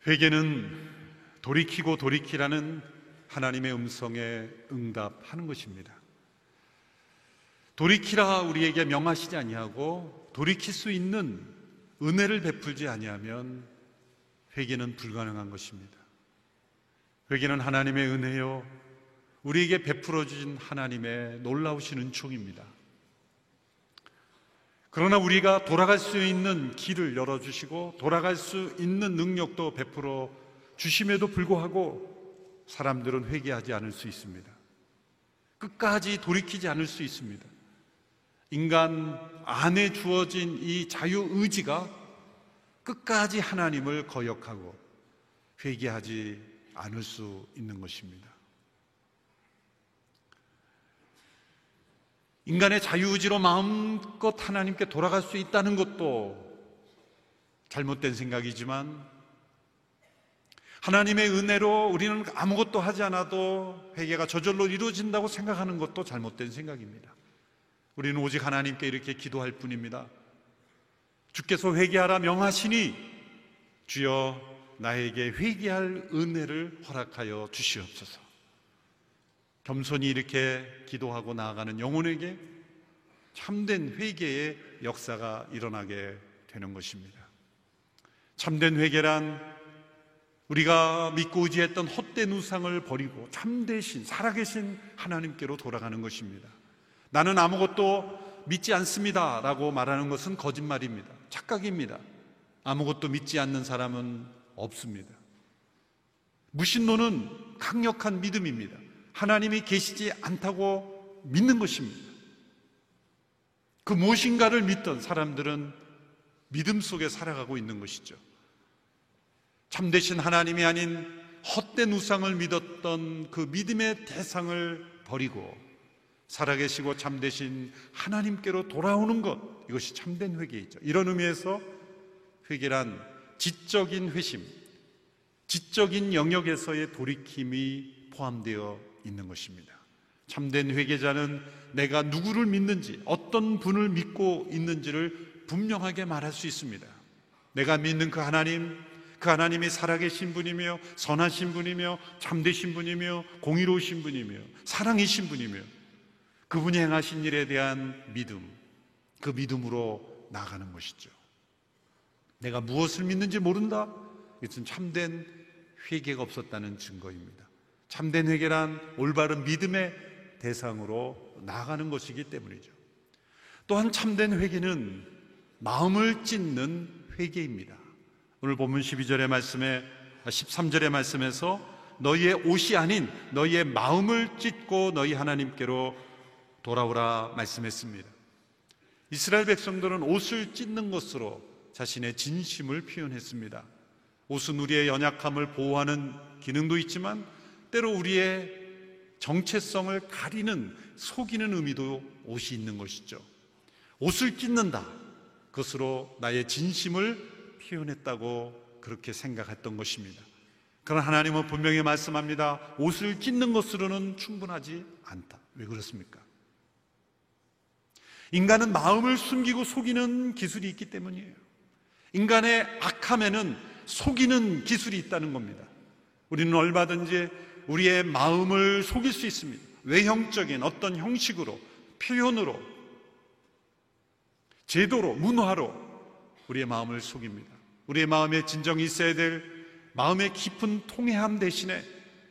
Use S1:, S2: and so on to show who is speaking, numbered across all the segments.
S1: 회개는 돌이키고 돌이키라는 하나님의 음성에 응답하는 것입니다. 돌이키라 우리에게 명하시지 아니하고 돌이킬 수 있는 은혜를 베풀지 아니하면 회개는 불가능한 것입니다. 회개는 하나님의 은혜요, 우리에게 베풀어 주신 하나님의 놀라우신 은총입니다. 그러나 우리가 돌아갈 수 있는 길을 열어주시고 돌아갈 수 있는 능력도 베풀어 주심에도 불구하고 사람들은 회개하지 않을 수 있습니다. 끝까지 돌이키지 않을 수 있습니다. 인간 안에 주어진 이 자유의지가 끝까지 하나님을 거역하고 회개하지 않을 수 있는 것입니다. 인간의 자유의지로 마음껏 하나님께 돌아갈 수 있다는 것도 잘못된 생각이지만, 하나님의 은혜로 우리는 아무것도 하지 않아도 회개가 저절로 이루어진다고 생각하는 것도 잘못된 생각입니다. 우리는 오직 하나님께 이렇게 기도할 뿐입니다. 주께서 회개하라 명하시니 주여 나에게 회개할 은혜를 허락하여 주시옵소서. 겸손히 이렇게 기도하고 나아가는 영혼에게 참된 회개의 역사가 일어나게 되는 것입니다. 참된 회개란 우리가 믿고 의지했던 헛된 우상을 버리고 참되신 살아계신 하나님께로 돌아가는 것입니다. 나는 아무것도 믿지 않습니다 라고 말하는 것은 거짓말입니다. 착각입니다. 아무것도 믿지 않는 사람은 없습니다. 무신론은 강력한 믿음입니다. 하나님이 계시지 않다고 믿는 것입니다. 그 무엇인가를 믿던 사람들은 믿음 속에 살아가고 있는 것이죠. 참되신 하나님이 아닌 헛된 우상을 믿었던 그 믿음의 대상을 버리고 살아계시고 참되신 하나님께로 돌아오는 것, 이것이 참된 회개이죠. 이런 의미에서 회개란 지적인 회심, 지적인 영역에서의 돌이킴이 포함되어 있는 것입니다. 참된 회개자는 내가 누구를 믿는지, 어떤 분을 믿고 있는지를 분명하게 말할 수 있습니다. 내가 믿는 그 하나님이 살아계신 분이며 선하신 분이며 참되신 분이며 공의로우신 분이며 사랑이신 분이며 그분이 행하신 일에 대한 믿음, 그 믿음으로 나아가는 것이죠. 내가 무엇을 믿는지 모른다? 이것은 참된 회개가 없었다는 증거입니다. 참된 회개란 올바른 믿음의 대상으로 나아가는 것이기 때문이죠. 또한 참된 회개는 마음을 찢는 회개입니다. 오늘 본문 12절의 말씀에 13절의 말씀에서 너희의 옷이 아닌 너희의 마음을 찢고 너희 하나님께로 돌아오라 말씀했습니다. 이스라엘 백성들은 옷을 찢는 것으로 자신의 진심을 표현했습니다. 옷은 우리의 연약함을 보호하는 기능도 있지만 때로 우리의 정체성을 가리는, 속이는 의미도 옷이 있는 것이죠. 옷을 찢는다, 그것으로 나의 진심을 표현했다고 그렇게 생각했던 것입니다. 그러나 하나님은 분명히 말씀합니다. 옷을 찢는 것으로는 충분하지 않다. 왜 그렇습니까? 인간은 마음을 숨기고 속이는 기술이 있기 때문이에요. 인간의 악함에는 속이는 기술이 있다는 겁니다. 우리는 얼마든지 우리의 마음을 속일 수 있습니다. 외형적인 어떤 형식으로, 표현으로, 제도로, 문화로 우리의 마음을 속입니다. 우리의 마음에 진정이 있어야 될 마음의 깊은 통회함 대신에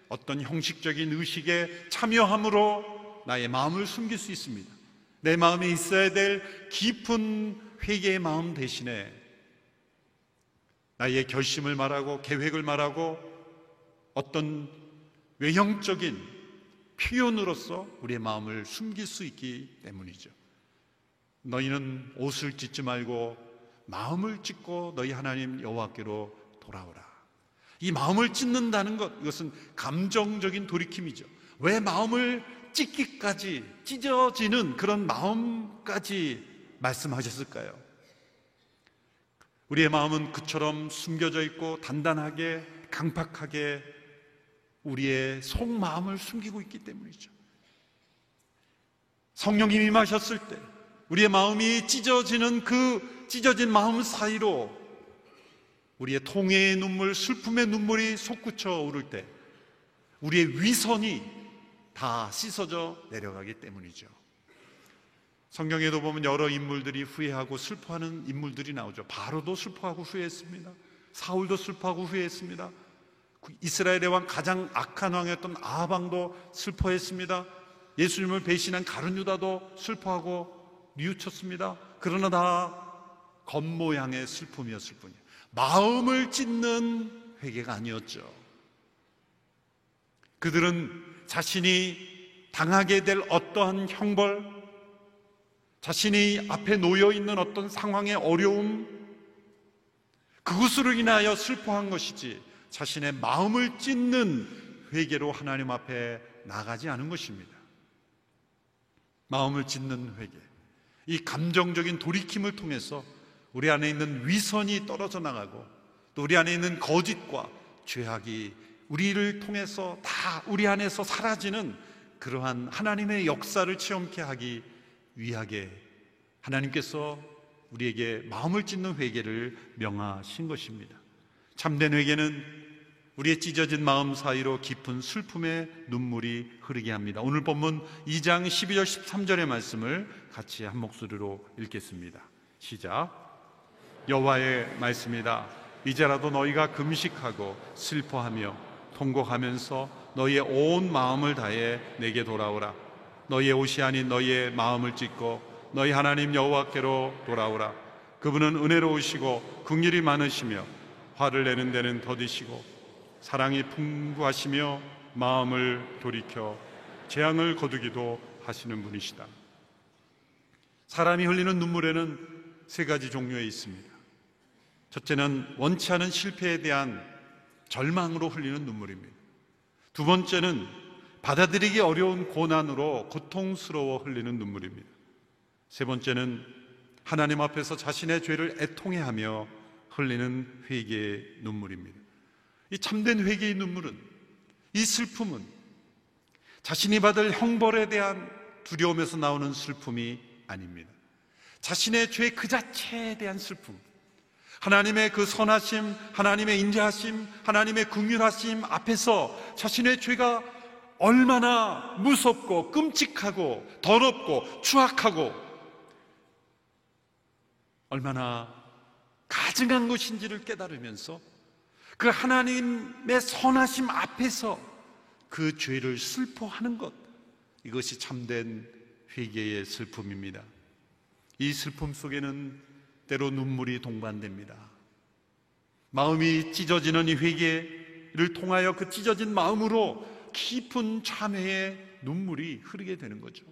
S1: 어떤 형식적인 의식에 참여함으로 나의 마음을 숨길 수 있습니다. 내 마음에 있어야 될 깊은 회개의 마음 대신에 나의 결심을 말하고 계획을 말하고 어떤 외형적인 표현으로서 우리의 마음을 숨길 수 있기 때문이죠. 너희는 옷을 찢지 말고 마음을 찢고 너희 하나님 여호와께로 돌아오라. 이 마음을 찢는다는 것, 이것은 감정적인 돌이킴이죠. 왜 마음을 찢기까지, 찢어지는 그런 마음까지 말씀하셨을까요? 우리의 마음은 그처럼 숨겨져 있고 단단하게, 강팍하게 우리의 속마음을 숨기고 있기 때문이죠. 성령님이 임하셨을 때 우리의 마음이 찢어지는 그 찢어진 마음 사이로 우리의 통회의 눈물, 슬픔의 눈물이 솟구쳐 오를 때 우리의 위선이 다 씻어져 내려가기 때문이죠. 성경에도 보면 여러 인물들이 후회하고 슬퍼하는 인물들이 나오죠. 바로도 슬퍼하고 후회했습니다. 사울도 슬퍼하고 후회했습니다. 이스라엘의 왕, 가장 악한 왕이었던 아합 왕도 슬퍼했습니다. 예수님을 배신한 가룟 유다도 슬퍼하고 뉘우쳤습니다. 그러나 다 겉모양의 슬픔이었을 뿐이에요. 마음을 찢는 회개가 아니었죠. 그들은 자신이 당하게 될 어떠한 형벌, 자신이 앞에 놓여있는 어떤 상황의 어려움, 그것으로 인하여 슬퍼한 것이지 자신의 마음을 찢는 회개로 하나님 앞에 나가지 않은 것입니다. 마음을 찢는 회개, 이 감정적인 돌이킴을 통해서 우리 안에 있는 위선이 떨어져 나가고 또 우리 안에 있는 거짓과 죄악이 우리를 통해서 다 우리 안에서 사라지는 그러한 하나님의 역사를 체험케 하기 위하게 하나님께서 우리에게 마음을 찢는 회개를 명하신 것입니다. 참된 회개는 우리의 찢어진 마음 사이로 깊은 슬픔의 눈물이 흐르게 합니다. 오늘 본문 2장 12절 13절의 말씀을 같이 한 목소리로 읽겠습니다. 시작. 여호와의 말씀이다. 이제라도 너희가 금식하고 슬퍼하며 통곡하면서 너희의 온 마음을 다해 내게 돌아오라. 너희의 옷이 아닌 너희의 마음을 찢고 너희 하나님 여호와께로 돌아오라. 그분은 은혜로우시고 긍휼이 많으시며 화를 내는 데는 더디시고 사랑이 풍부하시며 마음을 돌이켜 재앙을 거두기도 하시는 분이시다. 사람이 흘리는 눈물에는 세 가지 종류에 있습니다. 첫째는 원치 않은 실패에 대한 절망으로 흘리는 눈물입니다. 두 번째는 받아들이기 어려운 고난으로 고통스러워 흘리는 눈물입니다. 세 번째는 하나님 앞에서 자신의 죄를 애통해하며 흘리는 회개의 눈물입니다. 이 참된 회개의 눈물은, 이 슬픔은 자신이 받을 형벌에 대한 두려움에서 나오는 슬픔이 아닙니다. 자신의 죄 그 자체에 대한 슬픔, 하나님의 그 선하심, 하나님의 인자하심, 하나님의 긍휼하심 앞에서 자신의 죄가 얼마나 무섭고 끔찍하고 더럽고 추악하고 얼마나 가증한 것인지를 깨달으면서 그 하나님의 선하심 앞에서 그 죄를 슬퍼하는 것, 이것이 참된 회개의 슬픔입니다. 이 슬픔 속에는 때로 눈물이 동반됩니다. 마음이 찢어지는 이 회개를 통하여 그 찢어진 마음으로 깊은 참회의 눈물이 흐르게 되는 거죠.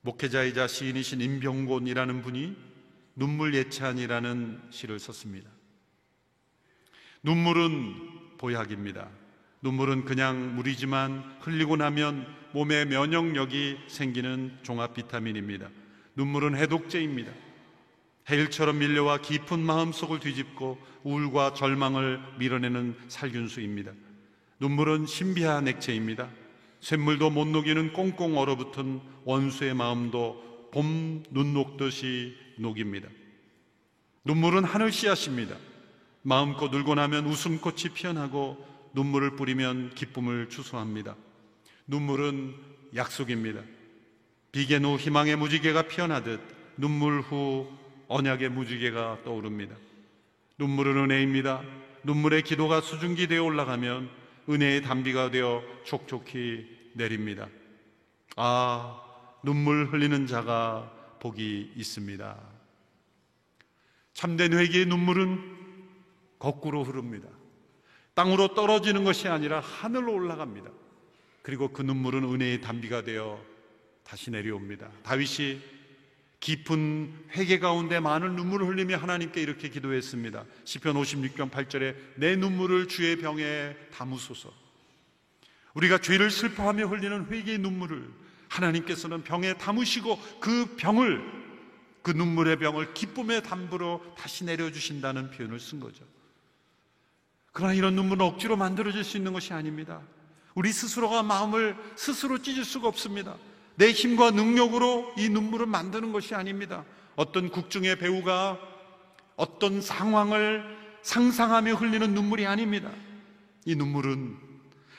S1: 목회자이자 시인이신 임병곤이라는 분이 눈물 예찬이라는 시를 썼습니다. 눈물은 보약입니다. 눈물은 그냥 물이지만 흘리고 나면 몸의 면역력이 생기는 종합 비타민입니다. 눈물은 해독제입니다. 해일처럼 밀려와 깊은 마음속을 뒤집고 우울과 절망을 밀어내는 살균수입니다. 눈물은 신비한 액체입니다. 쇳물도 못 녹이는 꽁꽁 얼어붙은 원수의 마음도 봄 눈 녹듯이 녹입니다. 눈물은 하늘 씨앗입니다. 마음껏 울고 나면 웃음꽃이 피어나고 눈물을 뿌리면 기쁨을 추수합니다. 눈물은 약속입니다. 비견 후 희망의 무지개가 피어나듯 눈물 후 언약의 무지개가 떠오릅니다. 눈물은 은혜입니다. 눈물의 기도가 수증기 되어 올라가면 은혜의 단비가 되어 촉촉히 내립니다. 아, 눈물 흘리는 자가 복이 있습니다. 참된 회개의 눈물은 거꾸로 흐릅니다. 땅으로 떨어지는 것이 아니라 하늘로 올라갑니다. 그리고 그 눈물은 은혜의 단비가 되어 다시 내려옵니다. 다윗이 깊은 회개 가운데 많은 눈물을 흘리며 하나님께 이렇게 기도했습니다. 시편 56편 8절에 내 눈물을 주의 병에 담으소서. 우리가 죄를 슬퍼하며 흘리는 회개의 눈물을 하나님께서는 병에 담으시고 그 병을, 그 눈물의 병을 기쁨의 담부로 다시 내려주신다는 표현을 쓴 거죠. 그러나 이런 눈물은 억지로 만들어질 수 있는 것이 아닙니다. 우리 스스로가 마음을 스스로 찢을 수가 없습니다. 내 힘과 능력으로 이 눈물을 만드는 것이 아닙니다. 어떤 국중의 배우가 어떤 상황을 상상하며 흘리는 눈물이 아닙니다. 이 눈물은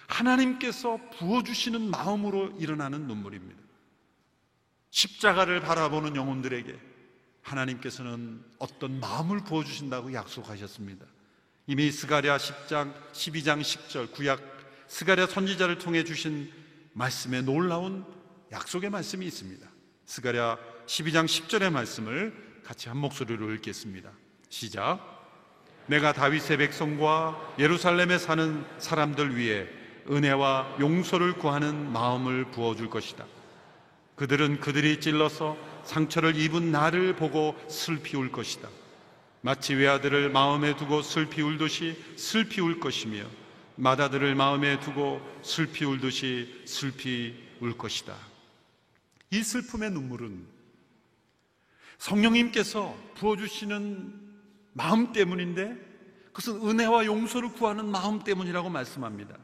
S1: 하나님께서 부어주시는 마음으로 일어나는 눈물입니다. 십자가를 바라보는 영혼들에게 하나님께서는 어떤 마음을 부어주신다고 약속하셨습니다. 이미 스가랴 10장 12장 10절 구약 스가랴 선지자를 통해 주신 말씀에 놀라운 약속의 말씀이 있습니다. 스가랴 12장 10절의 말씀을 같이 한 목소리로 읽겠습니다. 시작. 내가 다윗의 백성과 예루살렘에 사는 사람들 위해 은혜와 용서를 구하는 마음을 부어줄 것이다. 그들은 그들이 찔러서 상처를 입은 나를 보고 슬피 울 것이다. 마치 외아들을 마음에 두고 슬피 울듯이 슬피 울 것이며 맏아들을 마음에 두고 슬피 울듯이 슬피 울 것이다. 이 슬픔의 눈물은 성령님께서 부어주시는 마음 때문인데 그것은 은혜와 용서를 구하는 마음 때문이라고 말씀합니다.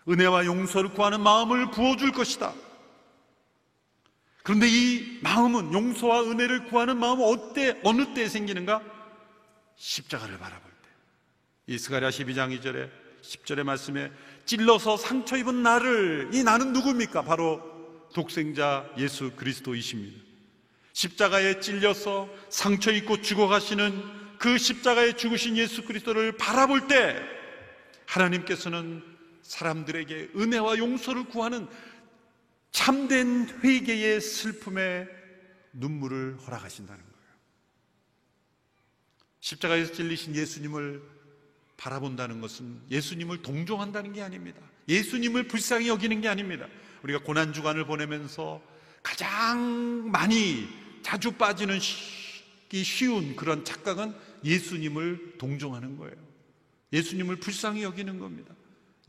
S1: 은혜와 용서를 구하는 마음을 부어줄 것이다. 그런데 이 마음은, 용서와 은혜를 구하는 마음은 어느 때에 생기는가? 십자가를 바라볼 때. 이 스가랴 12장 2절에 10절의 말씀에 찔러서 상처 입은 나를, 이 나는 누굽니까? 바로 독생자 예수 그리스도이십니다. 십자가에 찔려서 상처 입고 죽어가시는 그 십자가에 죽으신 예수 그리스도를 바라볼 때 하나님께서는 사람들에게 은혜와 용서를 구하는 참된 회개의 슬픔의 눈물을 허락하신다는 거예요. 십자가에서 찔리신 예수님을 바라본다는 것은 예수님을 동정한다는 게 아닙니다. 예수님을 불쌍히 여기는 게 아닙니다. 우리가 고난주간을 보내면서 가장 많이 자주 빠지는 쉬운 그런 착각은 예수님을 동정하는 거예요. 예수님을 불쌍히 여기는 겁니다.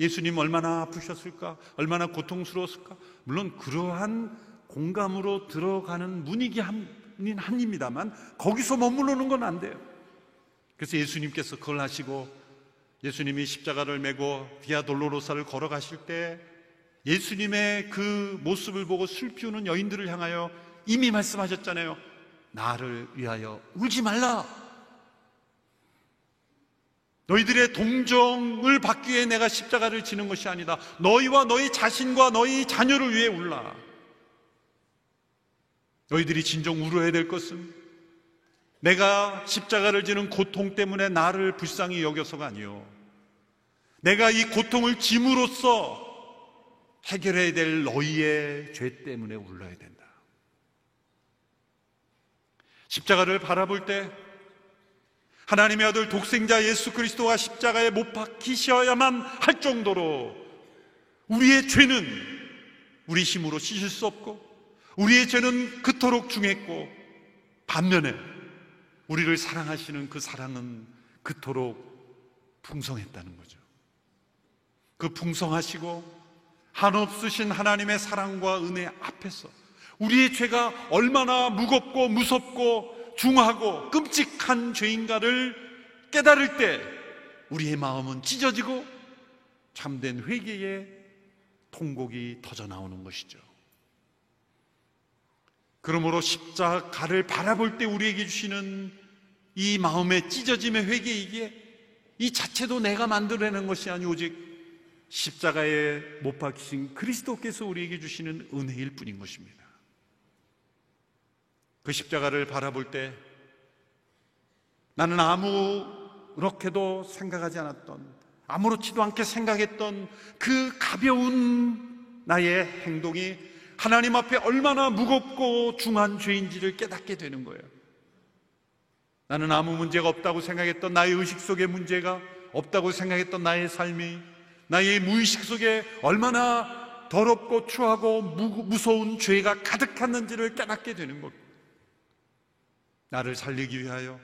S1: 예수님 얼마나 아프셨을까? 얼마나 고통스러웠을까? 물론 그러한 공감으로 들어가는 문이긴 한입니다만 거기서 머무르는 건 안 돼요. 그래서 예수님께서 그걸 하시고 예수님이 십자가를 메고 비아 돌로로사를 걸어가실 때 예수님의 그 모습을 보고 슬피 우는 여인들을 향하여 이미 말씀하셨잖아요. 나를 위하여 울지 말라. 너희들의 동정을 받기 위해 내가 십자가를 지는 것이 아니다. 너희와 너희 자신과 너희 자녀를 위해 울라. 너희들이 진정 울어야 될 것은 내가 십자가를 지는 고통 때문에 나를 불쌍히 여겨서가 아니요, 내가 이 고통을 짐으로써 해결해야 될 너희의 죄 때문에 울어야 된다. 십자가를 바라볼 때 하나님의 아들 독생자 예수 그리스도가 십자가에 못 박히셔야만 할 정도로 우리의 죄는 우리 힘으로 씻을 수 없고 우리의 죄는 그토록 중했고 반면에 우리를 사랑하시는 그 사랑은 그토록 풍성했다는 거죠. 그 풍성하시고 한없으신 하나님의 사랑과 은혜 앞에서 우리의 죄가 얼마나 무겁고 무섭고 중하고 끔찍한 죄인가를 깨달을 때 우리의 마음은 찢어지고 참된 회개의 통곡이 터져 나오는 것이죠. 그러므로 십자가를 바라볼 때 우리에게 주시는 이 마음의 찢어짐의 회개이기에 이 자체도 내가 만들어내는 것이 아니 오직 십자가에 못 박히신 그리스도께서 우리에게 주시는 은혜일 뿐인 것입니다. 그 십자가를 바라볼 때 나는 아무렇게도 생각하지 않았던, 아무렇지도 않게 생각했던 그 가벼운 나의 행동이 하나님 앞에 얼마나 무겁고 중한 죄인지를 깨닫게 되는 거예요. 나는 아무 문제가 없다고 생각했던 나의 의식 속에 문제가 없다고 생각했던 나의 삶이 나의 무의식 속에 얼마나 더럽고 추하고 무서운 죄가 가득했는지를 깨닫게 되는 것. 나를 살리기 위하여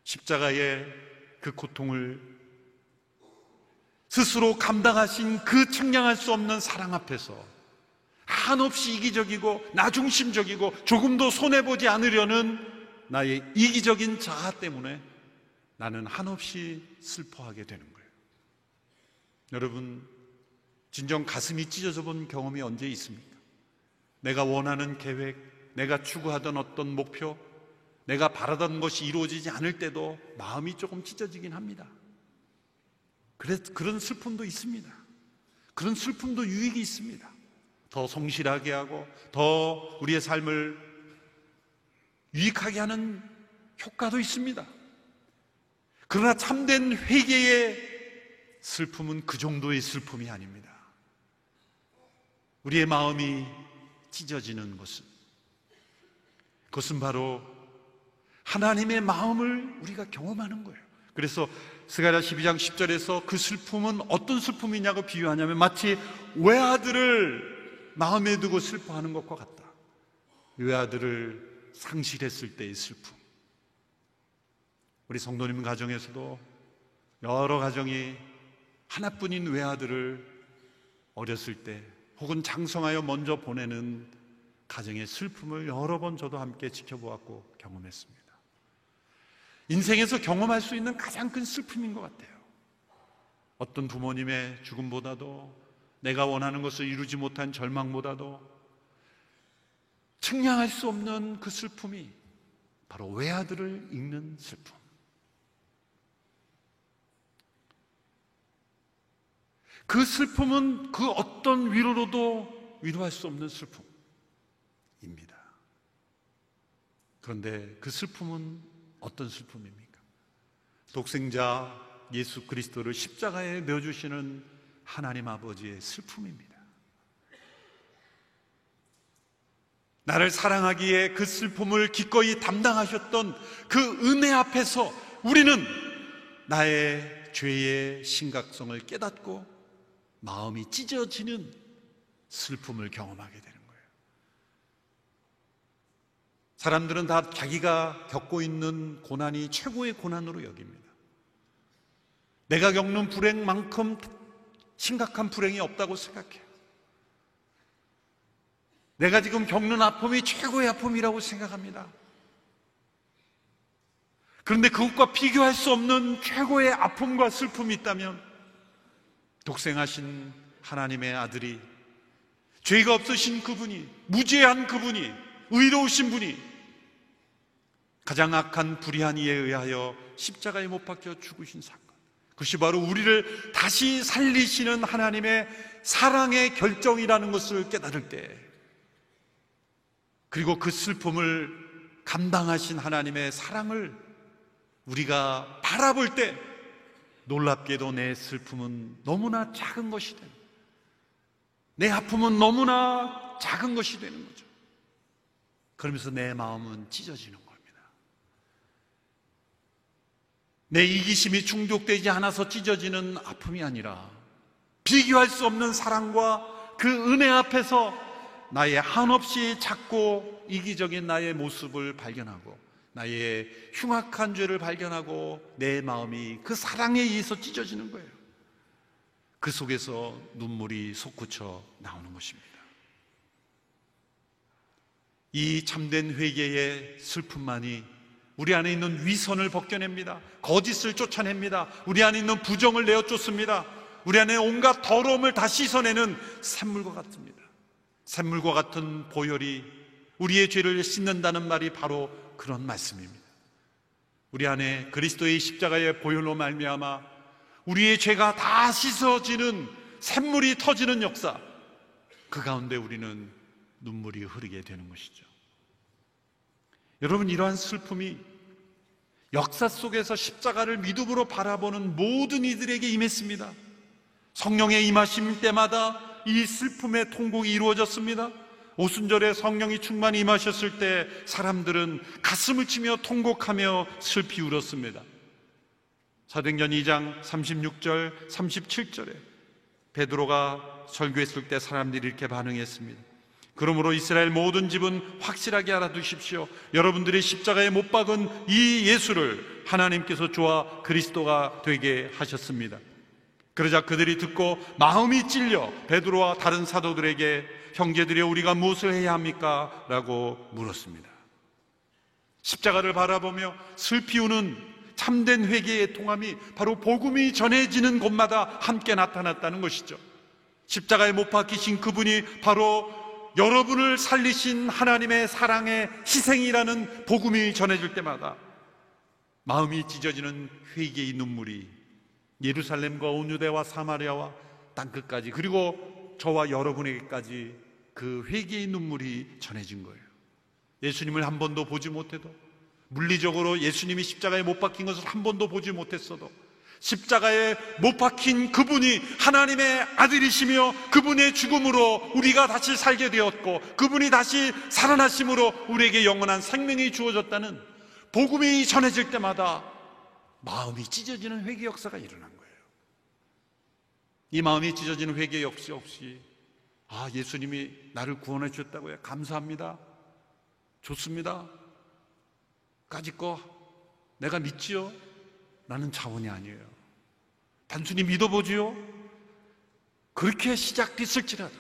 S1: 십자가의 그 고통을 스스로 감당하신 그 측량할 수 없는 사랑 앞에서 한없이 이기적이고 나중심적이고 조금도 손해보지 않으려는 나의 이기적인 자아 때문에 나는 한없이 슬퍼하게 되는 거예요. 여러분, 진정 가슴이 찢어져 본 경험이 언제 있습니까? 내가 원하는 계획, 내가 추구하던 어떤 목표, 내가 바라던 것이 이루어지지 않을 때도 마음이 조금 찢어지긴 합니다. 그런 슬픔도 있습니다. 그런 슬픔도 유익이 있습니다. 더 성실하게 하고 더 우리의 삶을 유익하게 하는 효과도 있습니다. 그러나 참된 회개의 슬픔은 그 정도의 슬픔이 아닙니다. 우리의 마음이 찢어지는 그것은 바로 하나님의 마음을 우리가 경험하는 거예요. 그래서 스가랴 12장 10절에서 그 슬픔은 어떤 슬픔이냐고 비유하냐면 마치 외아들을 마음에 두고 슬퍼하는 것과 같다. 외아들을 상실했을 때의 슬픔. 우리 성도님 가정에서도 여러 가정이 하나뿐인 외아들을 어렸을 때 혹은 장성하여 먼저 보내는 가정의 슬픔을 여러 번 저도 함께 지켜보았고 경험했습니다. 인생에서 경험할 수 있는 가장 큰 슬픔인 것 같아요. 어떤 부모님의 죽음보다도 내가 원하는 것을 이루지 못한 절망보다도 측량할 수 없는 그 슬픔이 바로 외아들을 잃는 슬픔. 그 슬픔은 그 어떤 위로로도 위로할 수 없는 슬픔입니다. 그런데 그 슬픔은 어떤 슬픔입니까? 독생자 예수 그리스도를 십자가에 내어주시는 하나님 아버지의 슬픔입니다. 나를 사랑하기에 그 슬픔을 기꺼이 담당하셨던 그 은혜 앞에서 우리는 나의 죄의 심각성을 깨닫고 마음이 찢어지는 슬픔을 경험하게 되는 거예요. 사람들은 다 자기가 겪고 있는 고난이 최고의 고난으로 여깁니다. 내가 겪는 불행만큼 심각한 불행이 없다고 생각해요. 내가 지금 겪는 아픔이 최고의 아픔이라고 생각합니다. 그런데 그것과 비교할 수 없는 최고의 아픔과 슬픔이 있다면 독생하신 하나님의 아들이, 죄가 없으신 그분이, 무죄한 그분이, 의로우신 분이 가장 악한 불의한 이에 의하여 십자가에 못 박혀 죽으신 사건, 그것이 바로 우리를 다시 살리시는 하나님의 사랑의 결정이라는 것을 깨달을 때, 그리고 그 슬픔을 감당하신 하나님의 사랑을 우리가 바라볼 때 놀랍게도 내 슬픔은 너무나 작은 것이 되는, 내 아픔은 너무나 작은 것이 되는 거죠. 그러면서 내 마음은 찢어지는 겁니다. 내 이기심이 충족되지 않아서 찢어지는 아픔이 아니라 비교할 수 없는 사랑과 그 은혜 앞에서 나의 한없이 작고 이기적인 나의 모습을 발견하고 나의 흉악한 죄를 발견하고 내 마음이 그 사랑에 의해서 찢어지는 거예요. 그 속에서 눈물이 솟구쳐 나오는 것입니다. 이 참된 회개의 슬픔만이 우리 안에 있는 위선을 벗겨냅니다. 거짓을 쫓아냅니다. 우리 안에 있는 부정을 내어쫓습니다. 우리 안에 온갖 더러움을 다 씻어내는 샘물과 같습니다. 샘물과 같은 보혈이 우리의 죄를 씻는다는 말이 바로 그런 말씀입니다. 우리 안에 그리스도의 십자가의 보혈로 말미암아 우리의 죄가 다 씻어지는 샘물이 터지는 역사, 그 가운데 우리는 눈물이 흐르게 되는 것이죠. 여러분, 이러한 슬픔이 역사 속에서 십자가를 믿음으로 바라보는 모든 이들에게 임했습니다. 성령의 임하심 때마다 이 슬픔의 통곡이 이루어졌습니다. 오순절에 성령이 충만히 임하셨을 때 사람들은 가슴을 치며 통곡하며 슬피 울었습니다. 사도행전 2장 36절 37절에 베드로가 설교했을 때 사람들이 이렇게 반응했습니다. 그러므로 이스라엘 모든 집은 확실하게 알아두십시오. 여러분들이 십자가에 못 박은 이 예수를 하나님께서 주와 그리스도가 되게 하셨습니다. 그러자 그들이 듣고 마음이 찔려 베드로와 다른 사도들에게 형제들이여 우리가 무엇을 해야 합니까? 라고 물었습니다. 십자가를 바라보며 슬피 우는 참된 회개의 통함이 바로 복음이 전해지는 곳마다 함께 나타났다는 것이죠. 십자가에 못 박히신 그분이 바로 여러분을 살리신 하나님의 사랑의 희생이라는 복음이 전해질 때마다 마음이 찢어지는 회개의 눈물이 예루살렘과 온 유대와 사마리아와 땅끝까지, 그리고 저와 여러분에게까지 그 회개의 눈물이 전해진 거예요. 예수님을 한 번도 보지 못해도, 물리적으로 예수님이 십자가에 못 박힌 것을 한 번도 보지 못했어도, 십자가에 못 박힌 그분이 하나님의 아들이시며 그분의 죽음으로 우리가 다시 살게 되었고, 그분이 다시 살아나심으로 우리에게 영원한 생명이 주어졌다는 복음이 전해질 때마다 마음이 찢어지는 회개 역사가 일어난 거예요. 이 마음이 찢어지는 회개 역시 예수님이 나를 구원해 주셨다고요, 감사합니다, 좋습니다, 까짓거 내가 믿지요? 라는 차원이 아니에요. 단순히 믿어보지요? 그렇게 시작됐을지라도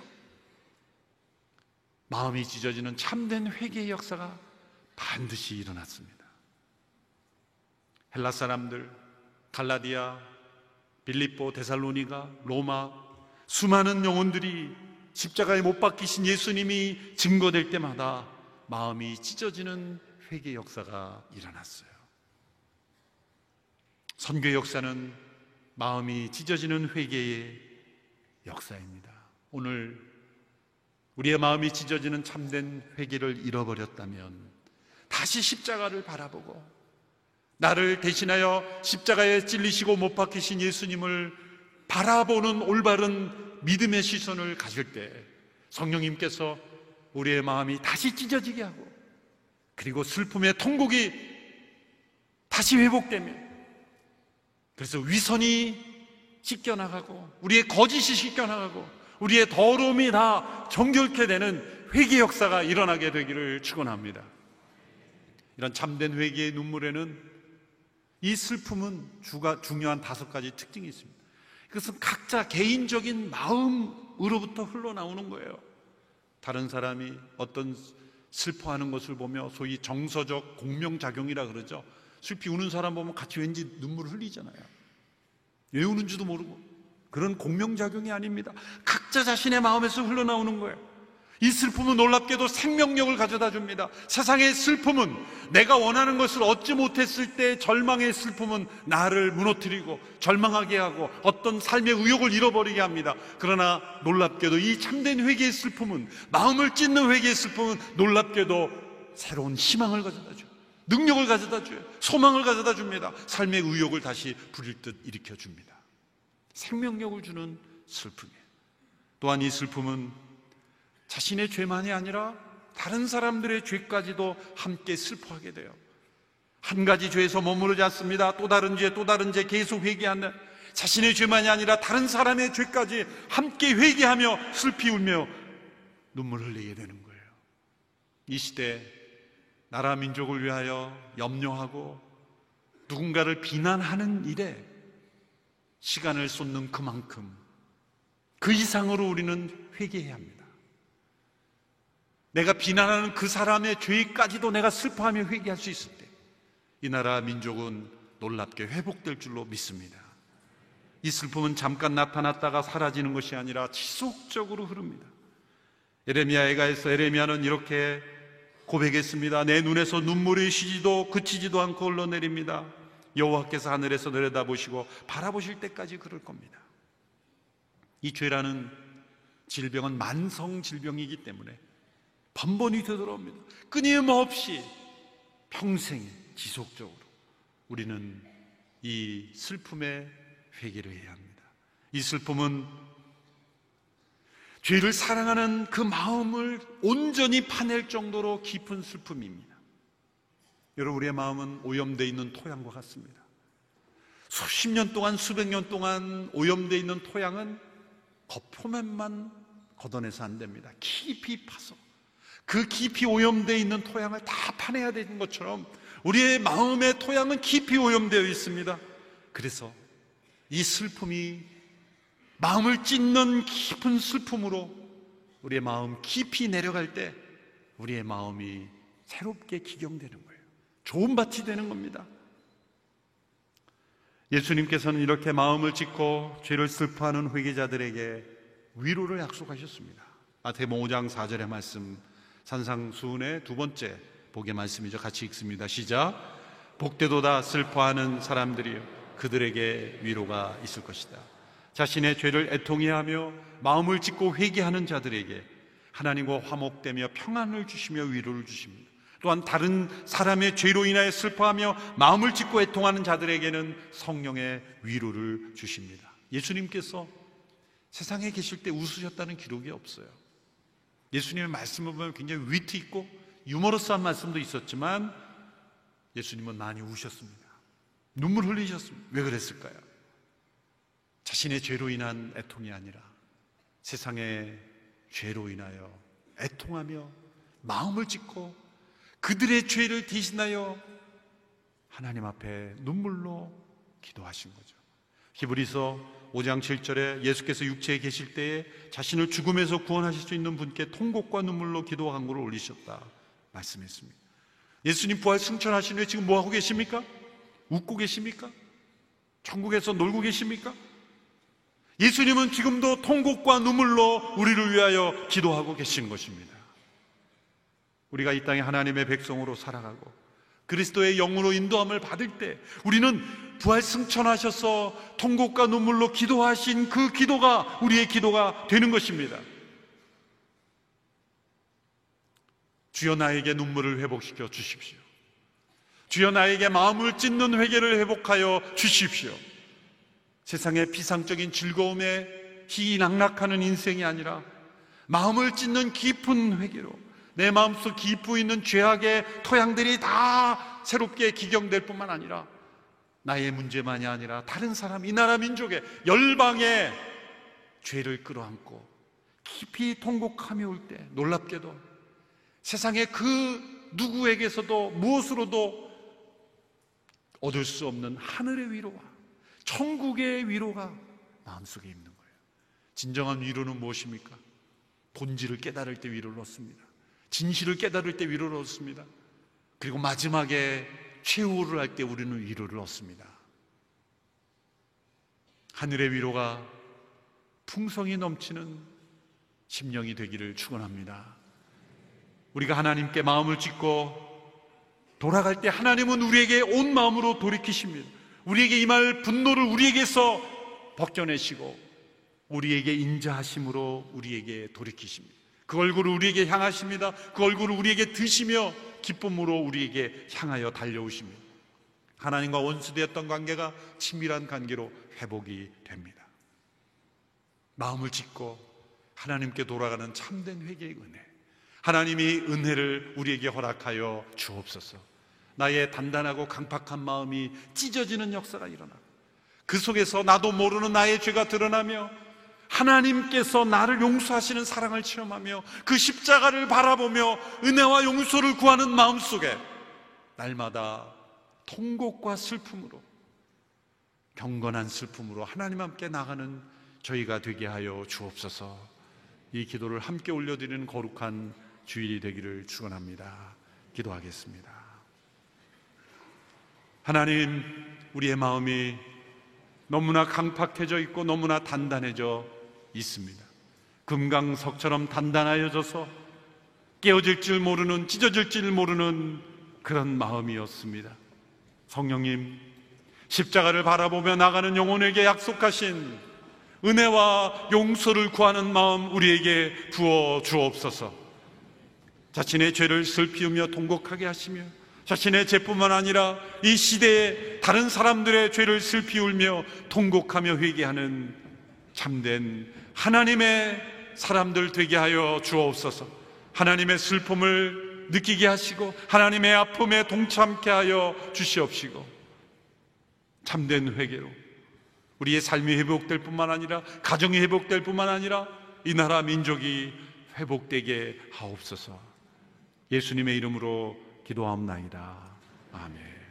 S1: 마음이 찢어지는 참된 회개의 역사가 반드시 일어났습니다. 헬라 사람들, 갈라디아, 빌립보, 데살로니가, 로마, 수많은 영혼들이 십자가에 못 박히신 예수님이 증거될 때마다 마음이 찢어지는 회개 역사가 일어났어요. 선교 역사는 마음이 찢어지는 회개의 역사입니다. 오늘 우리의 마음이 찢어지는 참된 회개를 잃어버렸다면 다시 십자가를 바라보고 나를 대신하여 십자가에 찔리시고 못 박히신 예수님을 바라보는 올바른 믿음의 시선을 가질 때 성령님께서 우리의 마음이 다시 찢어지게 하고, 그리고 슬픔의 통곡이 다시 회복되며, 그래서 위선이 씻겨나가고 우리의 거짓이 씻겨나가고 우리의 더러움이 다 정결케 되는 회개 역사가 일어나게 되기를 축원합니다. 이런 참된 회개의 눈물에는 이 슬픔은 중요한 5가지 특징이 있습니다. 그것은 각자 개인적인 마음으로부터 흘러나오는 거예요. 다른 사람이 어떤 슬퍼하는 것을 보며 소위 정서적 공명작용이라 그러죠. 슬피 우는 사람 보면 같이 왠지 눈물을 흘리잖아요. 왜 우는지도 모르고. 그런 공명작용이 아닙니다. 각자 자신의 마음에서 흘러나오는 거예요. 이 슬픔은 놀랍게도 생명력을 가져다 줍니다. 세상의 슬픔은, 내가 원하는 것을 얻지 못했을 때 절망의 슬픔은 나를 무너뜨리고 절망하게 하고 어떤 삶의 의욕을 잃어버리게 합니다. 그러나 놀랍게도 이 참된 회개의 슬픔은, 마음을 찢는 회개의 슬픔은 놀랍게도 새로운 희망을 가져다 줘요. 능력을 가져다 줘요. 소망을 가져다 줍니다. 삶의 의욕을 다시 부릴 듯 일으켜 줍니다. 생명력을 주는 슬픔이에요. 또한 이 슬픔은 자신의 죄만이 아니라 다른 사람들의 죄까지도 함께 슬퍼하게 돼요. 한 가지 죄에서 머무르지 않습니다. 또 다른 죄 계속 회개하는, 자신의 죄만이 아니라 다른 사람의 죄까지 함께 회개하며 슬피 울며 눈물을 흘리게 되는 거예요. 이 시대 나라 민족을 위하여 염려하고 누군가를 비난하는 일에 시간을 쏟는 그만큼 그 이상으로 우리는 회개해야 합니다. 내가 비난하는 그 사람의 죄까지도 내가 슬퍼하며 회개할 수 있을 때 이 나라 민족은 놀랍게 회복될 줄로 믿습니다. 이 슬픔은 잠깐 나타났다가 사라지는 것이 아니라 지속적으로 흐릅니다. 에레미야에서 에레미야는 이렇게 고백했습니다. 내 눈에서 눈물이 쉬지도 그치지도 않고 흘러내립니다. 여호와께서 하늘에서 내려다보시고 바라보실 때까지 그럴 겁니다. 이 죄라는 질병은 만성 질병이기 때문에 번번이 되돌아옵니다. 끊임없이 평생 지속적으로 우리는 이 슬픔에 회개를 해야 합니다. 이 슬픔은 죄를 사랑하는 그 마음을 온전히 파낼 정도로 깊은 슬픔입니다. 여러분, 우리의 마음은 오염되어 있는 토양과 같습니다. 수십 년 동안, 수백 년 동안 오염되어 있는 토양은 겉표면만 걷어내서 안 됩니다. 깊이 파서 그 깊이 오염되어 있는 토양을 다 파내야 되는 것처럼 우리의 마음의 토양은 깊이 오염되어 있습니다. 그래서 이 슬픔이 마음을 찢는 깊은 슬픔으로 우리의 마음 깊이 내려갈 때 우리의 마음이 새롭게 기경되는 거예요. 좋은 밭이 되는 겁니다. 예수님께서는 이렇게 마음을 찢고 죄를 슬퍼하는 회개자들에게 위로를 약속하셨습니다. 마태복음 5장 4절의 말씀, 산상수훈의 두 번째 복의 말씀이죠. 같이 읽습니다. 시작. 복되도다 슬퍼하는 사람들이여, 그들에게 위로가 있을 것이다. 자신의 죄를 애통해하며 마음을 찢고 회개하는 자들에게 하나님과 화목되며 평안을 주시며 위로를 주십니다. 또한 다른 사람의 죄로 인하여 슬퍼하며 마음을 찢고 애통하는 자들에게는 성령의 위로를 주십니다. 예수님께서 세상에 계실 때 웃으셨다는 기록이 없어요. 예수님의 말씀을 보면 굉장히 위트 있고 유머러스한 말씀도 있었지만 예수님은 많이 우셨습니다. 눈물 흘리셨습니다. 왜 그랬을까요? 자신의 죄로 인한 애통이 아니라 세상의 죄로 인하여 애통하며 마음을 찢고 그들의 죄를 대신하여 하나님 앞에 눈물로 기도하신 거죠. 히브리서 5장 7절에 예수께서 육체에 계실 때에 자신을 죽음에서 구원하실 수 있는 분께 통곡과 눈물로 기도 간구를 올리셨다 말씀했습니다. 예수님 부활 승천하신 후에 지금 뭐하고 계십니까? 웃고 계십니까? 천국에서 놀고 계십니까? 예수님은 지금도 통곡과 눈물로 우리를 위하여 기도하고 계신 것입니다. 우리가 이 땅에 하나님의 백성으로 살아가고 그리스도의 영으로 인도함을 받을 때 우리는 부활 승천하셔서 통곡과 눈물로 기도하신 그 기도가 우리의 기도가 되는 것입니다. 주여 나에게 눈물을 회복시켜 주십시오. 주여 나에게 마음을 찢는 회개를 회복하여 주십시오. 세상의 비상적인 즐거움에 희낙락하는 인생이 아니라 마음을 찢는 깊은 회개로 내 마음속 깊이 있는 죄악의 토양들이 다 새롭게 기경될 뿐만 아니라 나의 문제만이 아니라 다른 사람, 이 나라 민족의 열방의 죄를 끌어안고 깊이 통곡하며 올 때 놀랍게도 세상의 그 누구에게서도 무엇으로도 얻을 수 없는 하늘의 위로와 천국의 위로가 마음속에 있는 거예요. 진정한 위로는 무엇입니까? 본질을 깨달을 때 위로를 얻습니다. 진실을 깨달을 때 위로를 얻습니다. 그리고 마지막에 최후를 할 때 우리는 위로를 얻습니다. 하늘의 위로가 풍성이 넘치는 심령이 되기를 축원합니다. 우리가 하나님께 마음을 찢고 돌아갈 때 하나님은 우리에게 온 마음으로 돌이키십니다. 우리에게 임할 분노를 우리에게서 벗겨내시고 우리에게 인자하심으로 우리에게 돌이키십니다. 그 얼굴을 우리에게 향하십니다. 그 얼굴을 우리에게 드시며 기쁨으로 우리에게 향하여 달려오십니다. 하나님과 원수되었던 관계가 친밀한 관계로 회복이 됩니다. 마음을 찢고 하나님께 돌아가는 참된 회개의 은혜, 하나님이 은혜를 우리에게 허락하여 주옵소서. 나의 단단하고 강팍한 마음이 찢어지는 역사가 일어나고 그 속에서 나도 모르는 나의 죄가 드러나며 하나님께서 나를 용서하시는 사랑을 체험하며 그 십자가를 바라보며 은혜와 용서를 구하는 마음속에 날마다 통곡과 슬픔으로, 경건한 슬픔으로 하나님 함께 나가는 저희가 되게 하여 주옵소서. 이 기도를 함께 올려드리는 거룩한 주일이 되기를 축원합니다. 기도하겠습니다. 하나님, 우리의 마음이 너무나 강팍해져 있고 너무나 단단해져 있습니다. 금강석처럼 단단하여져서 깨어질 줄 모르는, 찢어질 줄 모르는 그런 마음이었습니다. 성령님, 십자가를 바라보며 나가는 영혼에게 약속하신 은혜와 용서를 구하는 마음 우리에게 부어 주옵소서. 자신의 죄를 슬피우며 통곡하게 하시며 자신의 죄뿐만 아니라 이 시대의 다른 사람들의 죄를 슬피 울며 통곡하며 회개하는 참된 하나님의 사람들 되게 하여 주옵소서. 하나님의 슬픔을 느끼게 하시고 하나님의 아픔에 동참케 하여 주시옵시고 참된 회개로 우리의 삶이 회복될 뿐만 아니라 가정이 회복될 뿐만 아니라 이 나라 민족이 회복되게 하옵소서. 예수님의 이름으로 기도하옵나이다. 아멘.